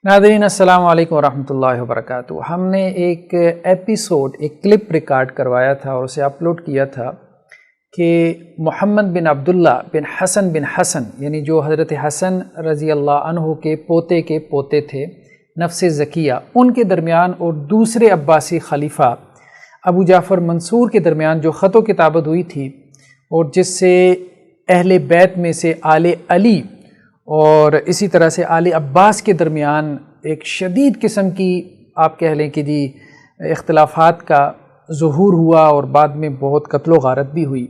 ناظرین السلام علیکم ورحمۃ اللہ وبرکاتہ۔ ہم نے ایک ایپیسوڈ ایک کلپ ریکارڈ کروایا تھا اور اسے اپلوڈ کیا تھا کہ محمد بن عبداللہ بن حسن یعنی جو حضرت حسن رضی اللہ عنہ کے پوتے تھے نفس زکیہ، ان کے درمیان اور دوسرے عباسی خلیفہ ابو جعفر منصور کے درمیان جو خط و کتابت ہوئی تھی اور جس سے اہل بیت میں سے آل علی اور اسی طرح سے آل عباس کے درمیان ایک شدید قسم کی آپ کہہ لیں کہ اختلافات کا ظہور ہوا اور بعد میں بہت قتل و غارت بھی ہوئی۔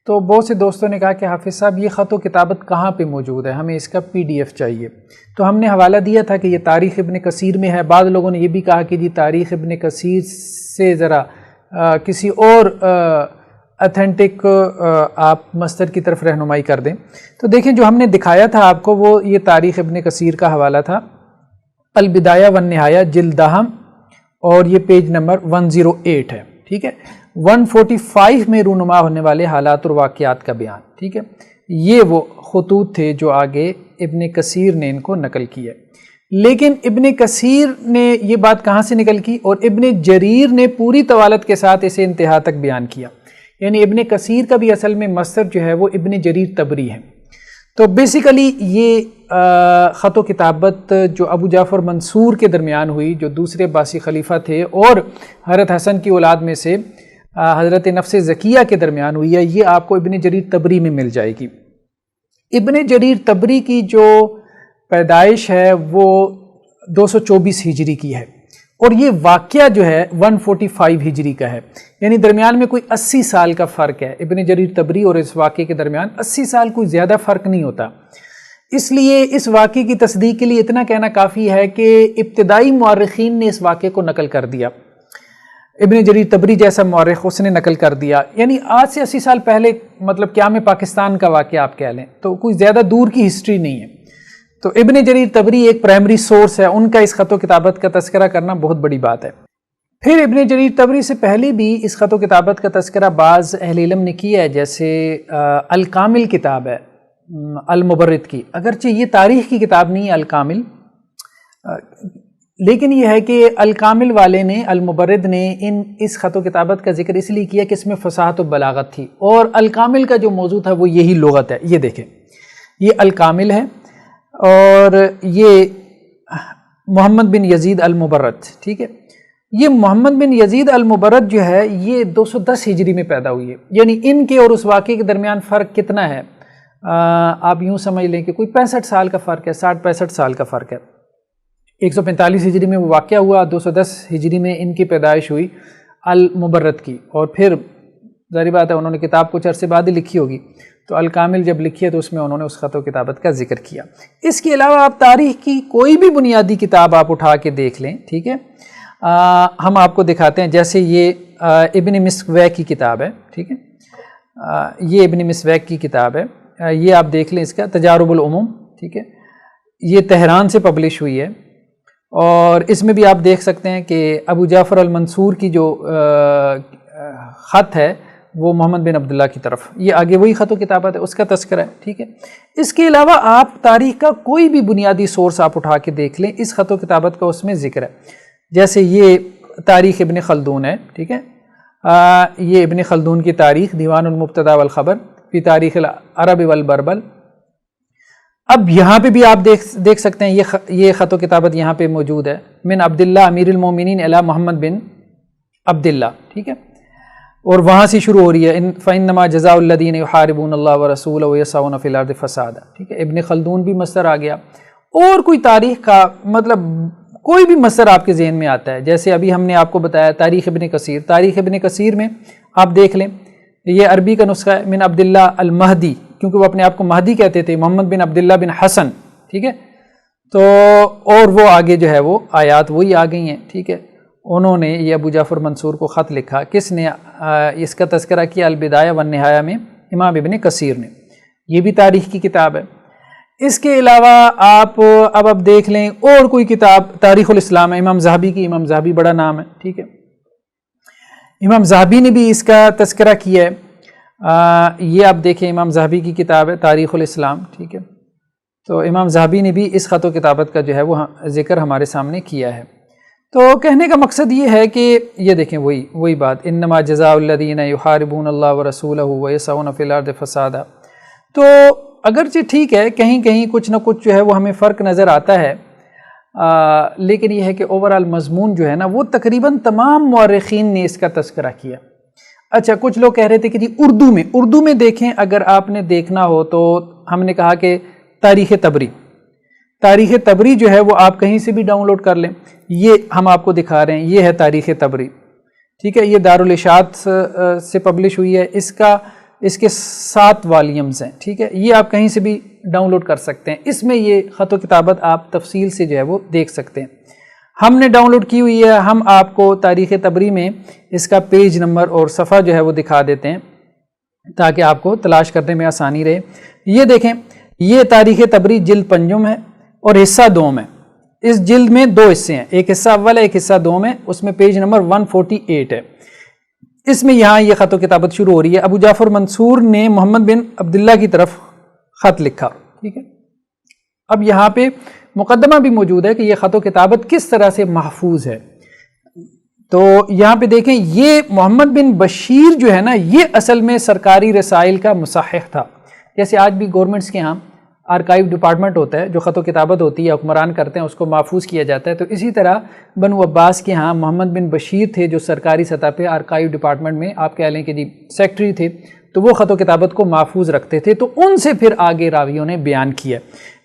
تو بہت سے دوستوں نے کہا کہ حافظ صاحب یہ خط و کتابت کہاں پہ موجود ہے، ہمیں اس کا PDF چاہیے۔ تو ہم نے حوالہ دیا تھا کہ یہ تاریخ ابن کثیر میں ہے۔ بعض لوگوں نے یہ بھی کہا کہ جی تاریخ ابن کثیر سے ذرا کسی اور اتھینٹک آپ مصدر کی طرف رہنمائی کر دیں۔ تو دیکھیں جو ہم نے دکھایا تھا آپ کو وہ یہ تاریخ ابن کثیر کا حوالہ تھا، البدایہ والنہایہ جلد دہم، اور یہ پیج نمبر 108 ہے، ٹھیک ہے۔ 145 میں رونما ہونے والے حالات اور واقعات کا بیان، ٹھیک ہے۔ یہ وہ خطوط تھے جو آگے ابن کثیر نے ان کو نقل کیا، لیکن ابن کثیر نے یہ بات کہاں سے نقل کی اور ابن جریر نے پوری طوالت کے ساتھ اسے انتہا تک بیان کیا۔ یعنی ابن کثیر کا بھی اصل میں مصدر جو ہے وہ ابن جریر طبری ہے۔ تو بیسیکلی یہ خط و کتابت جو ابو جعفر منصور کے درمیان ہوئی، جو دوسرے عباسی خلیفہ تھے، اور حضرت حسن کی اولاد میں سے حضرت نفس زکیہ کے درمیان ہوئی ہے، یہ آپ کو ابن جریر طبری میں مل جائے گی۔ ابن جریر طبری کی جو پیدائش ہے وہ 224 ہجری کی ہے، اور یہ واقعہ جو ہے 145 ہجری کا ہے، یعنی درمیان میں کوئی 80 سال کا فرق ہے۔ ابن جریر طبری اور اس واقعے کے درمیان 80 سال کوئی زیادہ فرق نہیں ہوتا۔ اس لیے اس واقعے کی تصدیق کے لیے اتنا کہنا کافی ہے کہ ابتدائی مورخین نے اس واقعے کو نقل کر دیا۔ ابن جریر طبری جیسا مورخ اس نے نقل کر دیا، یعنی آج سے 80 سال پہلے، مطلب قیام پاکستان کا واقعہ آپ کہہ لیں، تو کوئی زیادہ دور کی ہسٹری نہیں ہے۔ تو ابن جریر طبری ایک پرائمری سورس ہے، ان کا اس خط و کتابت کا تذکرہ کرنا بہت بڑی بات ہے۔ پھر ابن جریر طبری سے پہلے بھی اس خط و کتابت کا تذکرہ بعض اہل علم نے کیا ہے، جیسے الکامل کتاب ہے المبرد کی، اگرچہ یہ تاریخ کی کتاب نہیں ہے الکامل، لیکن یہ ہے کہ الکامل والے نے المبرد نے اس خط و کتابت کا ذکر اس لیے کیا کہ اس میں فصاحت و بلاغت تھی، اور الکامل کا جو موضوع تھا وہ یہی لغت ہے۔ یہ دیکھیں، یہ الکامل ہے اور یہ محمد بن یزید المبرد، ٹھیک ہے۔ یہ محمد بن یزید المبرد جو ہے یہ 210 ہجری میں پیدا ہوئی ہے، یعنی ان کے اور اس واقعے کے درمیان فرق کتنا ہے، آپ یوں سمجھ لیں کہ کوئی 65 سال کا فرق ہے، 60-65 سال کا فرق ہے۔ 145 ہجری میں وہ واقعہ ہوا، 210 ہجری میں ان کی پیدائش ہوئی المبرد کی، اور پھر ظاہر بات ہے انہوں نے کتاب کچھ عرصے بعد ہی لکھی ہوگی، تو الکامل جب لکھی ہے تو اس میں انہوں نے اس خط و کتابت کا ذکر کیا۔ اس کے علاوہ آپ تاریخ کی کوئی بھی بنیادی کتاب آپ اٹھا کے دیکھ لیں، ٹھیک ہے، ہم آپ کو دکھاتے ہیں، جیسے یہ ابن مسویک کی کتاب ہے، ٹھیک ہے، یہ ابن مسویک کی کتاب ہے، یہ آپ دیکھ لیں، اس کا تجارب العموم، ٹھیک ہے، یہ تہران سے پبلش ہوئی ہے، اور اس میں بھی آپ دیکھ سکتے ہیں کہ ابو جعفر المنصور کی جو خط ہے وہ محمد بن عبداللہ کی طرف، یہ آگے وہی خط و کتابت ہے، اس کا تذکرہ ہے، ٹھیک ہے۔ اس کے علاوہ آپ تاریخ کا کوئی بھی بنیادی سورس آپ اٹھا کے دیکھ لیں، اس خط و کتابت کا اس میں ذکر ہے، جیسے یہ تاریخ ابن خلدون ہے، ٹھیک ہے، یہ ابن خلدون کی تاریخ، دیوان المبتدا والخبر فی تاریخ العرب والبربل۔ اب یہاں پہ بھی آپ دیکھ سکتے ہیں یہ خط و کتابت یہاں پہ موجود ہے، من عبداللہ امیر المومنین الی محمد بن عبداللہ، ٹھیک ہے، اور وہاں سے شروع ہو رہی ہے، فإنما جزاء الذین یحاربون اللہ ورسولہ ویسعون فی الارض فسادا، ٹھیک ہے۔ ابن خلدون بھی مصدر آ گیا، اور کوئی تاریخ کا مطلب کوئی بھی مصدر آپ کے ذہن میں آتا ہے، جیسے ابھی ہم نے آپ کو بتایا تاریخ ابن کثیر، تاریخ ابن کثیر میں آپ دیکھ لیں، یہ عربی کا نسخہ ہے، من عبداللہ المہدی، کیونکہ وہ اپنے آپ کو مہدی کہتے تھے، محمد بن عبداللہ بن حسن، ٹھیک ہے، تو اور وہ آگے جو ہے وہ آیات وہی آ گئی ہیں، ٹھیک ہے۔ انہوں نے یہ ابو جعفر منصور کو خط لکھا، کس نے اس کا تذکرہ کیا، البدایہ والنہایہ میں امام ابن کثیر نے، یہ بھی تاریخ کی کتاب ہے۔ اس کے علاوہ آپ اب دیکھ لیں اور کوئی کتاب، تاریخ الاسلام ہے امام ذہبی کی، امام ذہبی بڑا نام ہے، ٹھیک ہے، امام ذہبی نے بھی اس کا تذکرہ کیا ہے، یہ آپ دیکھیں امام ذہبی کی کتاب ہے تاریخ الاسلام، ٹھیک ہے۔ تو امام ذہبی نے بھی اس خط و کتابت کا جو ہے وہ ذکر ہمارے سامنے کیا ہے۔ تو کہنے کا مقصد یہ ہے کہ یہ دیکھیں وہی بات، انما جزاء الذین یحاربون اللہ ورسولہ ویسعون فی الارض فسادا۔ تو اگرچہ ٹھیک ہے کہیں کہیں کچھ نہ کچھ جو ہے وہ ہمیں فرق نظر آتا ہے، لیکن یہ ہے کہ اوورآل مضمون جو ہے نا وہ تقریباً تمام مورخین نے اس کا تذکرہ کیا۔ اچھا، کچھ لوگ کہہ رہے تھے کہ جی اردو میں دیکھیں، اگر آپ نے دیکھنا ہو تو ہم نے کہا کہ تاریخ تبری جو ہے وہ آپ کہیں سے بھی ڈاؤن لوڈ کر لیں، یہ ہم آپ کو دکھا رہے ہیں، یہ ہے تاریخ تبری، ٹھیک ہے، یہ دارالاشاعت سے پبلش ہوئی ہے، اس کے 7 والیومز ہیں، ٹھیک ہے، یہ آپ کہیں سے بھی ڈاؤن لوڈ کر سکتے ہیں، اس میں یہ خط و کتابت آپ تفصیل سے جو ہے وہ دیکھ سکتے ہیں۔ ہم نے ڈاؤن لوڈ کی ہوئی ہے، ہم آپ کو تاریخ تبری میں اس کا پیج نمبر اور صفحہ جو ہے وہ دکھا دیتے ہیں تاکہ آپ کو تلاش کرنے میں آسانی رہے۔ یہ دیکھیں، یہ تاریخ تبری جلد 5 ہے اور حصہ 2 ہے۔ اس جلد میں 2 حصے ہیں، ایک حصہ اول ہے، ایک حصہ 2 ہے، اس میں پیج نمبر 148 ہے۔ اس میں یہاں یہ خط و کتابت شروع ہو رہی ہے، ابو جعفر منصور نے محمد بن عبداللہ کی طرف خط لکھا، ٹھیک ہے۔ اب یہاں پہ مقدمہ بھی موجود ہے کہ یہ خط و کتابت کس طرح سے محفوظ ہے۔ تو یہاں پہ دیکھیں، یہ محمد بن بشیر جو ہے نا، یہ اصل میں سرکاری رسائل کا مصحح تھا۔ جیسے آج بھی گورنمنٹس کے ہاں آرکائیو ڈپارٹمنٹ ہوتا ہے، جو خط و کتابت ہوتی ہے حکمران کرتے ہیں، اس کو محفوظ کیا جاتا ہے، تو اسی طرح بنو عباس کے ہاں محمد بن بشیر تھے جو سرکاری سطح پہ آرکائیو ڈپارٹمنٹ میں آپ کہہ لیں کہ جی سیکٹری تھے، تو وہ خط و کتابت کو محفوظ رکھتے تھے، تو ان سے پھر آگے راویوں نے بیان کیا۔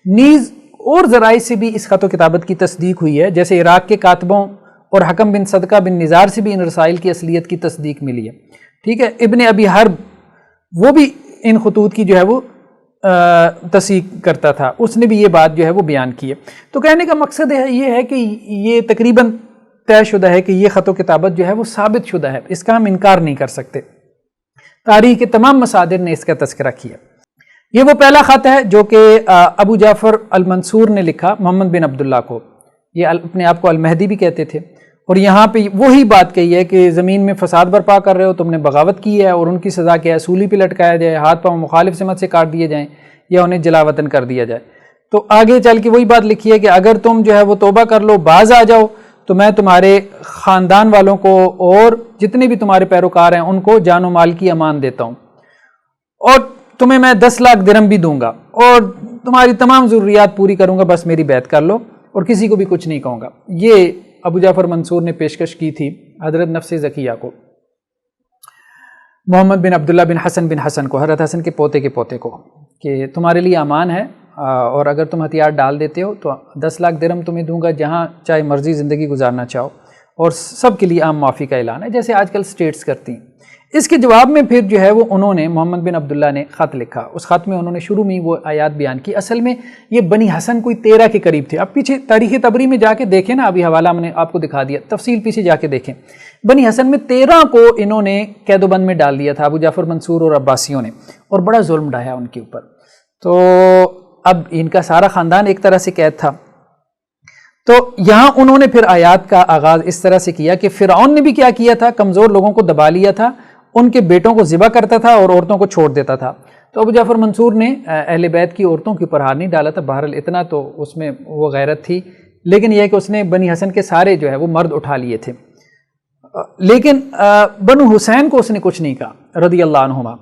نیز اور ذرائع سے بھی اس خط و کتابت کی تصدیق ہوئی ہے، جیسے عراق کے کاتبوں اور حکم بن صدقہ بن نزار سے بھی ان رسائل کی اصلیت کی تصدیق ملی ہے، ٹھیک ہے۔ ابن ابی حرب وہ بھی ان خطوط کی جو ہے وہ تصدیق کرتا تھا، اس نے بھی یہ بات جو ہے وہ بیان کی ہے۔ تو کہنے کا مقصد یہ ہے کہ یہ تقریباً طے شدہ ہے کہ یہ خط و کتابت جو ہے وہ ثابت شدہ ہے، اس کا ہم انکار نہیں کر سکتے۔ تاریخ کے تمام مصادر نے اس کا تذکرہ کیا۔ یہ وہ پہلا خط ہے جو کہ ابو جعفر المنصور نے لکھا محمد بن عبداللہ کو، یہ اپنے آپ کو المہدی بھی کہتے تھے، اور یہاں پہ وہی بات کہی ہے کہ زمین میں فساد برپا کر رہے ہو، تم نے بغاوت کی ہے، اور ان کی سزا کیا ہے، سولی پہ لٹکایا جائے، ہاتھ پاؤں مخالف سمت سے کاٹ دیے جائیں یا انہیں جلا وطن کر دیا جائے۔ تو آگے چل کے وہی بات لکھی ہے کہ اگر تم جو ہے وہ توبہ کر لو، باز آ جاؤ، تو میں تمہارے خاندان والوں کو اور جتنے بھی تمہارے پیروکار ہیں ان کو جان و مال کی امان دیتا ہوں، اور تمہیں میں 10 لاکھ درہم بھی دوں گا، اور تمہاری تمام ضروریات پوری کروں گا، بس میری بیعت کر لو، اور کسی کو بھی کچھ نہیں کہوں گا۔ یہ ابو جعفر منصور نے پیشکش کی تھی حضرت نفس زکیہ کو، محمد بن عبداللہ بن حسن کو، حضرت حسن کے پوتے کو، کہ تمہارے لیے امان ہے، اور اگر تم ہتھیار ڈال دیتے ہو تو 10 لاکھ درہم تمہیں دوں گا، جہاں چاہے مرضی زندگی گزارنا چاہو، اور سب کے لیے عام معافی کا اعلان ہے، جیسے آج کل سٹیٹس کرتی ہیں۔ اس کے جواب میں پھر جو ہے وہ انہوں نے محمد بن عبداللہ نے خط لکھا۔ اس خط میں انہوں نے شروع میں وہ آیات بیان کی۔ اصل میں یہ بنی حسن کوئی 13 کے قریب تھے۔ اب پیچھے تاریخ تبری میں جا کے دیکھیں نا، ابھی حوالہ میں نے آپ کو دکھا دیا، تفصیل پیچھے جا کے دیکھیں۔ بنی حسن میں 13 کو انہوں نے قید و بند میں ڈال دیا تھا، ابو جعفر منصور اور عباسیوں نے، اور بڑا ظلم ڈھایا ان کے اوپر۔ تو اب ان کا سارا خاندان ایک طرح سے قید تھا۔ تو یہاں انہوں نے پھر آیات کا آغاز اس طرح سے کیا کہ فرعون نے بھی کیا کیا تھا، کمزور لوگوں کو دبا لیا تھا، ان کے بیٹوں کو ذبح کرتا تھا اور عورتوں کو چھوڑ دیتا تھا۔ تو ابو جعفر منصور نے اہل بیت کی عورتوں کے اوپر ہاتھ نہیں ڈالا تھا، بہرحال اتنا تو اس میں وہ غیرت تھی، لیکن یہ ہے کہ اس نے بنی حسن کے سارے جو ہے وہ مرد اٹھا لیے تھے، لیکن بنو حسین کو اس نے کچھ نہیں کہا رضی اللہ عنہما،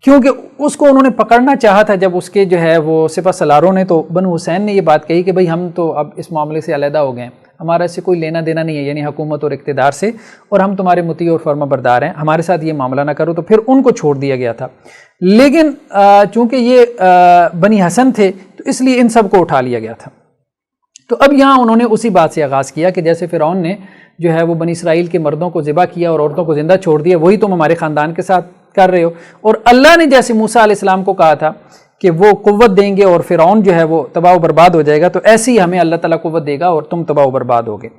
کیونکہ اس کو انہوں نے پکڑنا چاہا تھا جب اس کے جو ہے وہ سپہ سالاروں نے، تو بنو حسین نے یہ بات کہی کہ بھئی ہم تو اب اس معاملے سے علیحدہ ہو گئے، ہمارا اس سے کوئی لینا دینا نہیں ہے، یعنی حکومت اور اقتدار سے، اور ہم تمہارے مطیع اور فرما بردار ہیں، ہمارے ساتھ یہ معاملہ نہ کرو۔ تو پھر ان کو چھوڑ دیا گیا تھا، لیکن چونکہ یہ بنی حسن تھے تو اس لیے ان سب کو اٹھا لیا گیا تھا۔ تو اب یہاں انہوں نے اسی بات سے آغاز کیا کہ جیسے فرعون نے جو ہے وہ بنی اسرائیل کے مردوں کو ذبح کیا اور عورتوں کو زندہ چھوڑ دیا، وہی تم ہمارے خاندان کے ساتھ کر رہے ہو، اور اللہ نے جیسے موسیٰ علیہ السلام کو کہا تھا کہ وہ قوت دیں گے اور فرعون جو ہے وہ تباہ و برباد ہو جائے گا، تو ایسے ہی ہمیں اللہ تعالیٰ قوت دے گا اور تم تباہ و برباد ہوگے۔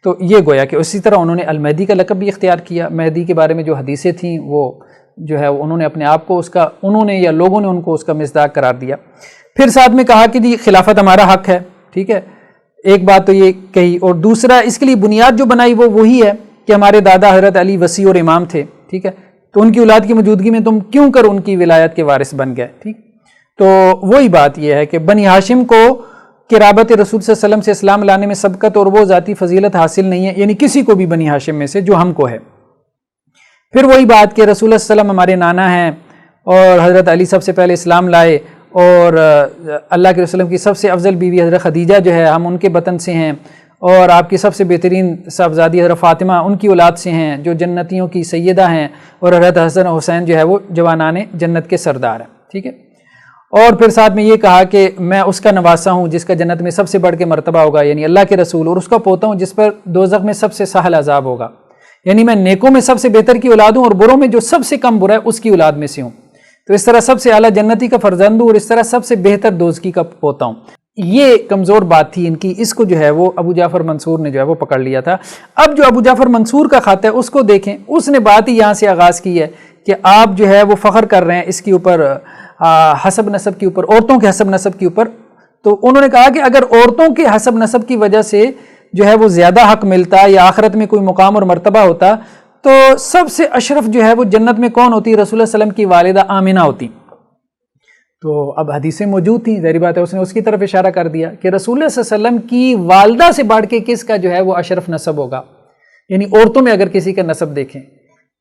تو یہ گویا کہ اسی طرح انہوں نے المہدی کا لقب بھی اختیار کیا۔ مہدی کے بارے میں جو حدیثیں تھیں وہ جو ہے انہوں نے اپنے آپ کو اس کا، انہوں نے یا لوگوں نے ان کو اس کا مصداق قرار دیا۔ پھر ساتھ میں کہا کہ جی خلافت ہمارا حق ہے، ٹھیک ہے، ایک بات تو یہ کہی، اور دوسرا اس کے لیے بنیاد جو بنائی وہ وہی ہے کہ ہمارے دادا حضرت علی وصی اور امام تھے، ٹھیک ہے، تو ان کی اولاد کی موجودگی میں تم کیوں کر ان کی ولایت کے وارث بن گئے، ٹھیک۔ تو وہی بات یہ ہے کہ بنی ہاشم کو قرابت رسول صلی اللہ علیہ وسلم سے اسلام لانے میں سبقت اور وہ ذاتی فضیلت حاصل نہیں ہے، یعنی کسی کو بھی بنی ہاشم میں سے جو ہم کو ہے۔ پھر وہی بات کہ رسول اللہ صلی اللہ علیہ وسلم ہمارے نانا ہیں اور حضرت علی سب سے پہلے اسلام لائے، اور اللہ کے رسول کی سب سے افضل بیوی حضرت خدیجہ جو ہے ہم ان کے بطن سے ہیں، اور آپ کی سب سے بہترین صاحبزادی حضرت فاطمہ ان کی اولاد سے ہیں جو جنتیوں کی سیدہ ہیں، اور حضرت حسن حسین جو ہے وہ جوانان جنت کے سردار ہیں، ٹھیک ہے۔ اور پھر ساتھ میں یہ کہا کہ میں اس کا نواسا ہوں جس کا جنت میں سب سے بڑھ کے مرتبہ ہوگا، یعنی اللہ کے رسول، اور اس کا پوتا ہوں جس پر دوزخ میں سب سے سہل عذاب ہوگا، یعنی میں نیکوں میں سب سے بہتر کی اولاد ہوں اور بروں میں جو سب سے کم برا ہے اس کی اولاد میں سے ہوں، تو اس طرح سب سے اعلیٰ جنتی کا فرزند ہوں اور اس طرح سب سے بہتر دوزخی کا پوتا ہوں۔ یہ کمزور بات تھی ان کی، اس کو جو ہے وہ ابو جعفر منصور نے جو ہے وہ پکڑ لیا تھا۔ اب جو ابو جعفر منصور کا خط ہے اس کو دیکھیں، اس نے بات ہی یہاں سے آغاز کی ہے کہ آپ جو ہے وہ فخر کر رہے ہیں اس کے اوپر، حسب نسب کے اوپر، عورتوں کے حسب نسب کے اوپر، تو انہوں نے کہا کہ اگر عورتوں کے حسب نسب کی وجہ سے جو ہے وہ زیادہ حق ملتا یا آخرت میں کوئی مقام اور مرتبہ ہوتا تو سب سے اشرف جو ہے وہ جنت میں کون ہوتی؟ رسول اللہ صلی اللہ علیہ وسلم کی والدہ آمنہ ہوتی۔ تو اب حدیثیں موجود تھیں، ظاہری بات ہے اس نے اس کی طرف اشارہ کر دیا کہ رسول اللہ صلی اللہ علیہ وسلم کی والدہ سے بڑھ کے کس کا جو ہے وہ اشرف نسب ہوگا، یعنی عورتوں میں اگر کسی کا نسب دیکھیں،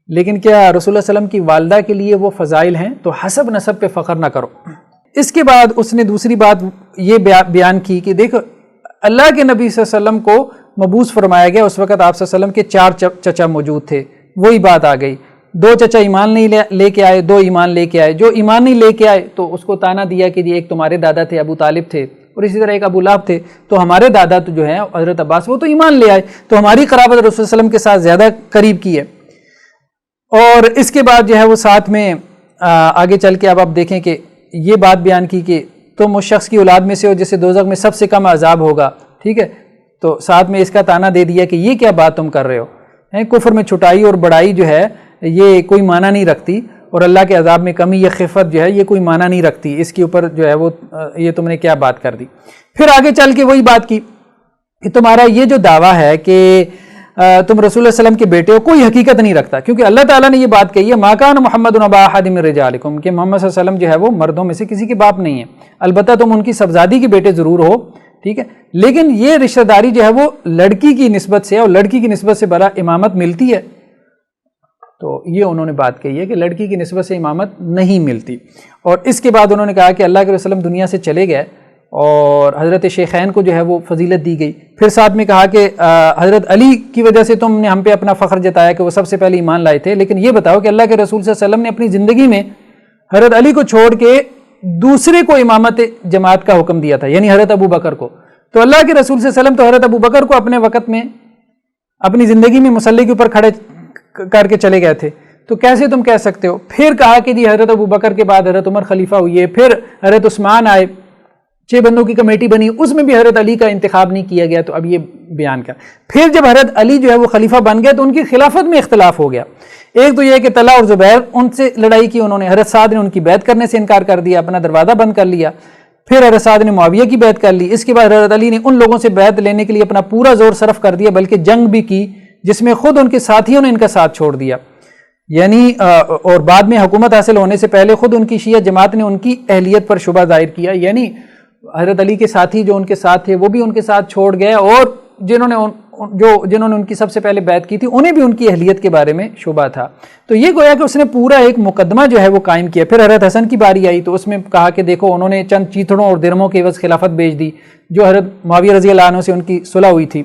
لیکن کیا رسول اللہ صلی اللہ علیہ وسلم کی والدہ کے لیے وہ فضائل ہیں؟ تو حسب نسب پہ فخر نہ کرو۔ اس کے بعد اس نے دوسری بات یہ بیان کی کہ دیکھو اللہ کے نبی صلی اللہ علیہ وسلم کو مبعوث فرمایا گیا، اس وقت آپ صلی اللہ علیہ وسلم کے 4 چچا موجود تھے، وہی بات آ گئی، 2 چچا ایمان نہیں لے کے آئے، 2 ایمان لے کے آئے، جو ایمان نہیں لے کے آئے تو اس کو تانا دیا کہ ایک تمہارے دادا تھے ابو طالب تھے، اور اسی طرح ایک ابو لہب تھے، تو ہمارے دادا تو جو ہیں حضرت عباس وہ تو ایمان لے آئے، تو ہماری قرابت رسول صلی اللہ علیہ وسلم کے ساتھ زیادہ قریب کی ہے۔ اور اس کے بعد جو ہے وہ ساتھ میں آگے چل کے اب آپ دیکھیں کہ یہ بات بیان کی کہ تم اس شخص کی اولاد میں سے ہو جسے دوزخ میں سب سے کم عذاب ہوگا، ٹھیک ہے، تو ساتھ میں اس کا تانا دے دیا کہ یہ کیا بات تم کر رہے ہو، کفر میں چھٹائی اور بڑائی جو ہے یہ کوئی معنی نہیں رکھتی، اور اللہ کے عذاب میں کمی یا خفت جو ہے یہ کوئی معنی نہیں رکھتی، اس کے اوپر جو ہے وہ یہ تم نے کیا بات کر دی۔ پھر آگے چل کے وہی بات کی کہ تمہارا یہ جو دعویٰ ہے کہ تم رسول اللہ صلی اللہ علیہ وسلم کے بیٹے ہو کوئی حقیقت نہیں رکھتا، کیونکہ اللہ تعالیٰ نے یہ بات کہی ہے ما کان محمد ابا احد من رجالکم، کہ محمد صلی اللہ علیہ وسلم جو ہے وہ مردوں میں سے کسی کے باپ نہیں ہے، البتہ تم ان کی صاحبزادی کے بیٹے ضرور ہو، ٹھیک ہے، لیکن یہ رشتہ داری جو ہے وہ لڑکی کی نسبت سے، اور لڑکی کی نسبت سے بڑا امامت ملتی ہے، تو یہ انہوں نے بات کہی ہے کہ لڑکی کی نسبت سے امامت نہیں ملتی۔ اور اس کے بعد انہوں نے کہا کہ اللہ کے رسول دنیا سے چلے گئے اور حضرت شیخین کو جو ہے وہ فضیلت دی گئی۔ پھر ساتھ میں کہا کہ حضرت علی کی وجہ سے تم نے ہم پہ اپنا فخر جتایا کہ وہ سب سے پہلے ایمان لائے تھے، لیکن یہ بتاؤ کہ اللہ کے رسول صلی اللہ علیہ وسلم نے اپنی زندگی میں حضرت علی کو چھوڑ کے دوسرے کو امامت جماعت کا حکم دیا تھا، یعنی حضرت ابو بکر کو، تو اللہ کے رسول صلی اللہ علیہ وسلم تو حضرت ابو بکر کو اپنے وقت میں اپنی زندگی میں مصلی کے اوپر کھڑے کر کے چلے گئے تھے، تو کیسے تم کہہ سکتے ہو؟ پھر کہا کہ جی حضرت ابو بکر کے بعد حضرت عمر خلیفہ ہوئی ہے، پھر حضرت عثمان آئے، 6 بندوں کی کمیٹی بنی، اس میں بھی حضرت علی کا انتخاب نہیں کیا گیا، تو اب یہ بیان کر۔ پھر جب حضرت علی جو ہے وہ خلیفہ بن گئے تو ان کی خلافت میں اختلاف ہو گیا، ایک تو یہ کہ طلحہ اور زبیر ان سے لڑائی کی انہوں نے، حضرت سعد نے ان کی بیعت کرنے سے انکار کر دیا، اپنا دروازہ بند کر لیا، پھر حضرت سعد نے معاویہ کی بیعت کر لی، اس کے بعد حضرت علی نے ان لوگوں سے بیعت لینے کے لیے اپنا پورا زور صرف کر دیا، بلکہ جنگ بھی کی جس میں خود ان کے ساتھیوں نے ان کا ساتھ چھوڑ دیا، یعنی اور بعد میں حکومت حاصل ہونے سے پہلے خود ان کی شیعہ جماعت نے ان کی اہلیت پر شبہ ظاہر کیا، یعنی حضرت علی کے ساتھی جو ان کے ساتھ تھے وہ بھی ان کے ساتھ چھوڑ گئے، اور جنہوں نے ان کی سب سے پہلے بیعت کی تھی انہیں بھی ان کی اہلیت کے بارے میں شبہ تھا، تو یہ گویا کہ اس نے پورا ایک مقدمہ جو ہے وہ قائم کیا۔ پھر حضرت حسن کی باری آئی تو اس میں کہا کہ دیکھو انہوں نے چند چیتڑوں اور درموں کے عوض خلافت بیچ دی، جو حضرت معاویہ رضی اللہ عنہ سے ان کی صلح ہوئی تھی،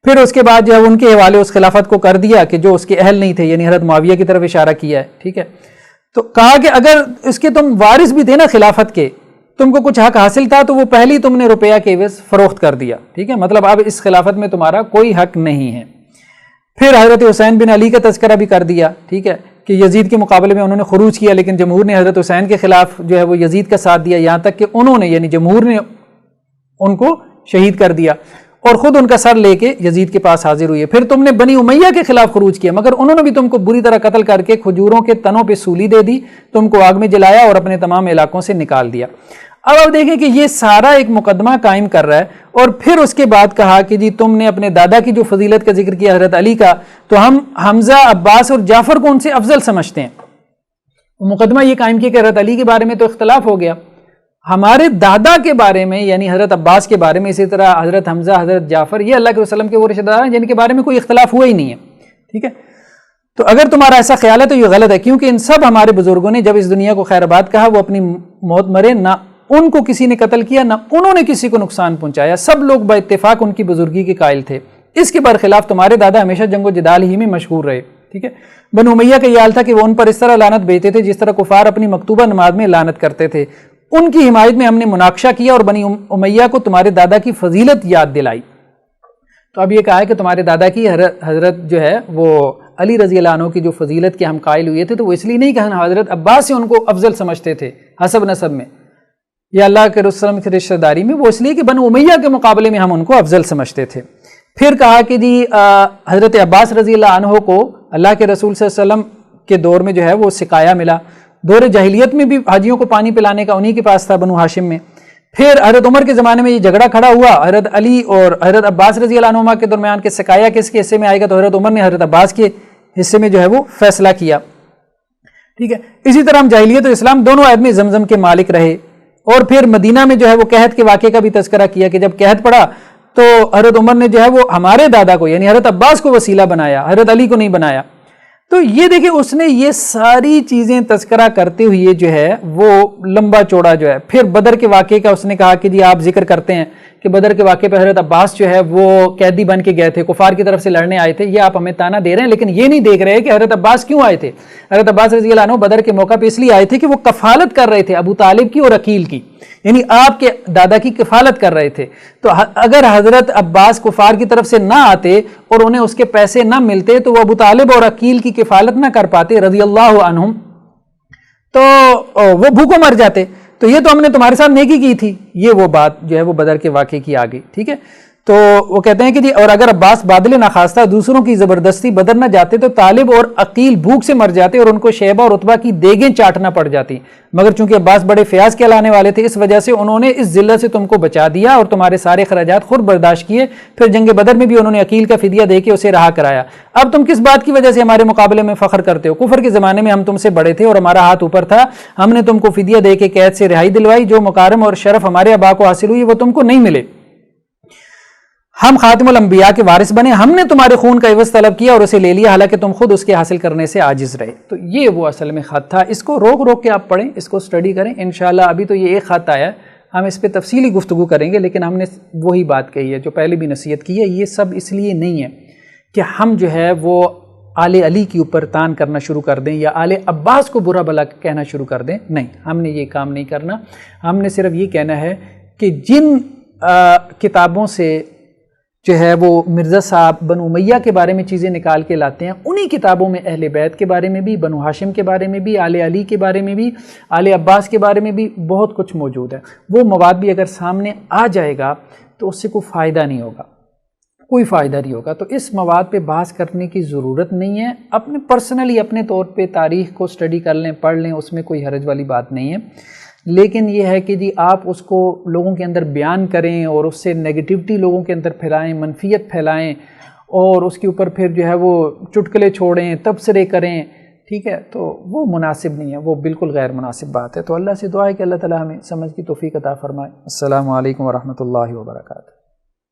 پھر اس کے بعد جو ہے ان کے حوالے اس خلافت کو کر دیا کہ جو اس کے اہل نہیں تھے، یعنی حضرت معاویہ کی طرف اشارہ کیا ہے، ٹھیک ہے، تو کہا کہ اگر اس کے تم وارث بھی تھے نا خلافت کے، تم کو کچھ حق حاصل تھا تو وہ پہلی تم نے روپیہ کے عوض فروخت کر دیا، ٹھیک ہے، مطلب اب اس خلافت میں تمہارا کوئی حق نہیں ہے۔ پھر حضرت حسین بن علی کا تذکرہ بھی کر دیا، ٹھیک ہے، کہ یزید کے مقابلے میں انہوں نے خروج کیا، لیکن جمہور نے حضرت حسین کے خلاف جو ہے وہ یزید کا ساتھ دیا، یہاں تک کہ انہوں نے یعنی جمہور نے ان کو شہید کر دیا اور خود ان کا سر لے کے یزید کے پاس حاضر ہوئی ہے۔ پھر تم نے بنی امیہ کے خلاف خروج کیا، مگر انہوں نے بھی تم کو بری طرح قتل کر کے کھجوروں کے تنوں پہ سولی دے دی، تم کو آگ میں جلایا اور اپنے تمام علاقوں سے نکال دیا۔ اب آپ دیکھیں کہ یہ سارا ایک مقدمہ قائم کر رہا ہے، اور پھر اس کے بعد کہا کہ جی تم نے اپنے دادا کی جو فضیلت کا ذکر کیا حضرت علی کا، تو ہم حمزہ، عباس اور جعفر کو ان سے افضل سمجھتے ہیں، مقدمہ یہ قائم کیا کہ حضرت علی کے بارے میں تو اختلاف ہو گیا، ہمارے دادا کے بارے میں یعنی حضرت عباس کے بارے میں، اسی طرح حضرت حمزہ، حضرت جعفر، یہ اللہ کے وسلم کے وہ رشتہ دار ہیں جن کے بارے میں کوئی اختلاف ہوا ہی نہیں ہے، ٹھیک ہے؟ تو اگر تمہارا ایسا خیال ہے تو یہ غلط ہے، کیونکہ ان سب ہمارے بزرگوں نے جب اس دنیا کو خیر آباد کہا وہ اپنی موت مرے، نہ ان کو کسی نے قتل کیا نہ انہوں نے کسی کو نقصان پہنچایا، سب لوگ با اتفاق ان کی بزرگی کے قائل تھے۔ اس کے برخلاف تمہارے دادا ہمیشہ جنگ و جدال ہی میں مشغول رہے، ٹھیک ہے؟ بنو امیہ کا یہ حال تھا کہ وہ ان پر اس طرح لعنت بھیجتے تھے جس طرح کفار اپنی مکتوبہ نماز میں لعنت کرتے تھے۔ ان کی حمایت میں ہم نے مناقشہ کیا اور بنی امیہ کو تمہارے دادا کی فضیلت یاد دلائی۔ تو اب یہ کہا ہے کہ تمہارے دادا کی حضرت جو ہے وہ علی رضی اللہ عنہ کی جو فضیلت کے ہم قائل ہوئے تھے تو وہ اس لیے نہیں کہ حضرت عباس سے ان کو افضل سمجھتے تھے حسب نسب میں یا اللہ کے رسول کی رشتہ داری میں، وہ اس لیے کہ بنو امیہ کے مقابلے میں ہم ان کو افضل سمجھتے تھے۔ پھر کہا کہ جی حضرت عباس رضی اللہ عنہ کو اللہ کے رسول صلی اللہ علیہ وسلم کے دور میں جو ہے وہ سقایا ملا، دور جاہلیت میں بھی حاجیوں کو پانی پلانے کا انہی کے پاس تھا بنو ہاشم میں۔ پھر حضرت عمر کے زمانے میں یہ جھگڑا کھڑا ہوا حضرت علی اور حضرت عباس رضی اللہ عنہما کے درمیان کہ سقایا کس کے حصے میں آئے گا، تو حضرت عمر نے حضرت عباس کے حصے میں جو ہے وہ فیصلہ کیا، ٹھیک ہے؟ اسی طرح ہم جاہلیت اور اسلام دونوں عہد میں زمزم کے مالک رہے۔ اور پھر مدینہ میں جو ہے وہ قحط کے واقعے کا بھی تذکرہ کیا کہ جب قحط پڑا تو حضرت عمر نے جو ہے وہ ہمارے دادا کو یعنی حضرت عباس کو وسیلہ بنایا، حضرت علی کو نہیں بنایا۔ تو یہ دیکھیں اس نے یہ ساری چیزیں تذکرہ کرتے ہوئے جو ہے وہ لمبا چوڑا جو ہے، پھر بدر کے واقعے کا اس نے کہا کہ جی آپ ذکر کرتے ہیں کہ بدر کے واقعے پہ حضرت عباس جو ہے وہ قیدی بن کے گئے تھے، کفار کی طرف سے لڑنے آئے تھے، یہ آپ ہمیں تانا دے رہے ہیں لیکن یہ نہیں دیکھ رہے کہ حضرت عباس کیوں آئے تھے۔ حضرت عباس رضی اللہ عنہ بدر کے موقع پہ اس لیے آئے تھے کہ وہ کفالت کر رہے تھے ابو طالب کی اور عقیل کی، یعنی آپ کے دادا کی کفالت کر رہے تھے۔ تو اگر حضرت عباس کفار کی طرف سے نہ آتے اور انہیں اس کے پیسے نہ ملتے تو وہ ابو طالب اور عقیل کی کفالت نہ کر پاتے رضی اللہ عنہم، تو وہ بھوکوں مر جاتے۔ تو یہ تو ہم نے تمہارے ساتھ نیکی کی تھی، یہ وہ بات جو ہے وہ بدر کے واقعے کی آ گئی، ٹھیک ہے؟ تو وہ کہتے ہیں کہ جی اور اگر عباس بادل ناخواستہ دوسروں کی زبردستی بدر نہ جاتے تو طالب اور عقیل بھوک سے مر جاتے اور ان کو شیبہ اور عتبہ کی دیگیں چاٹنا پڑ جاتی، مگر چونکہ عباس بڑے فیاض کے لانے والے تھے اس وجہ سے انہوں نے اس ذلت سے تم کو بچا دیا اور تمہارے سارے خراجات خود برداشت کیے۔ پھر جنگ بدر میں بھی انہوں نے عقیل کا فدیہ دے کے اسے رہا کرایا۔ اب تم کس بات کی وجہ سے ہمارے مقابلے میں فخر کرتے ہو؟ کفر کے زمانے میں ہم تم سے بڑے تھے اور ہمارا ہاتھ اوپر تھا، ہم نے تم کو فدیہ دے کے قید سے رہائی دلوائی، جو مکارم اور شرف ہمارے آبا کو حاصل ہوئی وہ تم کو نہیں ملے۔ ہم خاتم الانبیاء کے وارث بنے، ہم نے تمہارے خون کا عوض طلب کیا اور اسے لے لیا حالانکہ تم خود اس کے حاصل کرنے سے عاجز رہے۔ تو یہ وہ اصل میں خط تھا، اس کو روک روک کے آپ پڑھیں، اس کو سٹڈی کریں انشاءاللہ۔ ابھی تو یہ ایک خط آیا ہے، ہم اس پہ تفصیلی گفتگو کریں گے، لیکن ہم نے وہی بات کہی ہے جو پہلے بھی نصیحت کی ہے۔ یہ سب اس لیے نہیں ہے کہ ہم جو ہے وہ آل علی کے اوپر تان کرنا شروع کر دیں یا آل عباس کو برا بھلا کہنا شروع کر دیں، نہیں، ہم نے یہ کام نہیں کرنا۔ ہم نے صرف یہ کہنا ہے کہ جن کتابوں سے جو ہے وہ مرزا صاحب بنو امیہ کے بارے میں چیزیں نکال کے لاتے ہیں، انہی کتابوں میں اہل بیت کے بارے میں بھی، بنو ہاشم کے بارے میں بھی، آل علی کے بارے میں بھی، آل عباس کے بارے میں بھی بہت کچھ موجود ہے۔ وہ مواد بھی اگر سامنے آ جائے گا تو اس سے کوئی فائدہ نہیں ہوگا، کوئی فائدہ نہیں ہوگا۔ تو اس مواد پہ بحث کرنے کی ضرورت نہیں ہے، اپنے پرسنلی اپنے طور پہ تاریخ کو سٹڈی کر لیں، پڑھ لیں، اس میں کوئی حرج والی بات نہیں ہے۔ لیکن یہ ہے کہ جی آپ اس کو لوگوں کے اندر بیان کریں اور اس سے نیگیٹیوٹی لوگوں کے اندر پھیلائیں، منفیت پھیلائیں اور اس کے اوپر پھر جو ہے وہ چٹکلے چھوڑیں، تبصرے کریں، ٹھیک ہے؟ تو وہ مناسب نہیں ہے، وہ بالکل غیر مناسب بات ہے۔ تو اللہ سے دعا ہے کہ اللہ تعالی ہمیں سمجھ کی توفیق عطا فرمائے۔ السلام علیکم ورحمۃ اللہ وبرکاتہ۔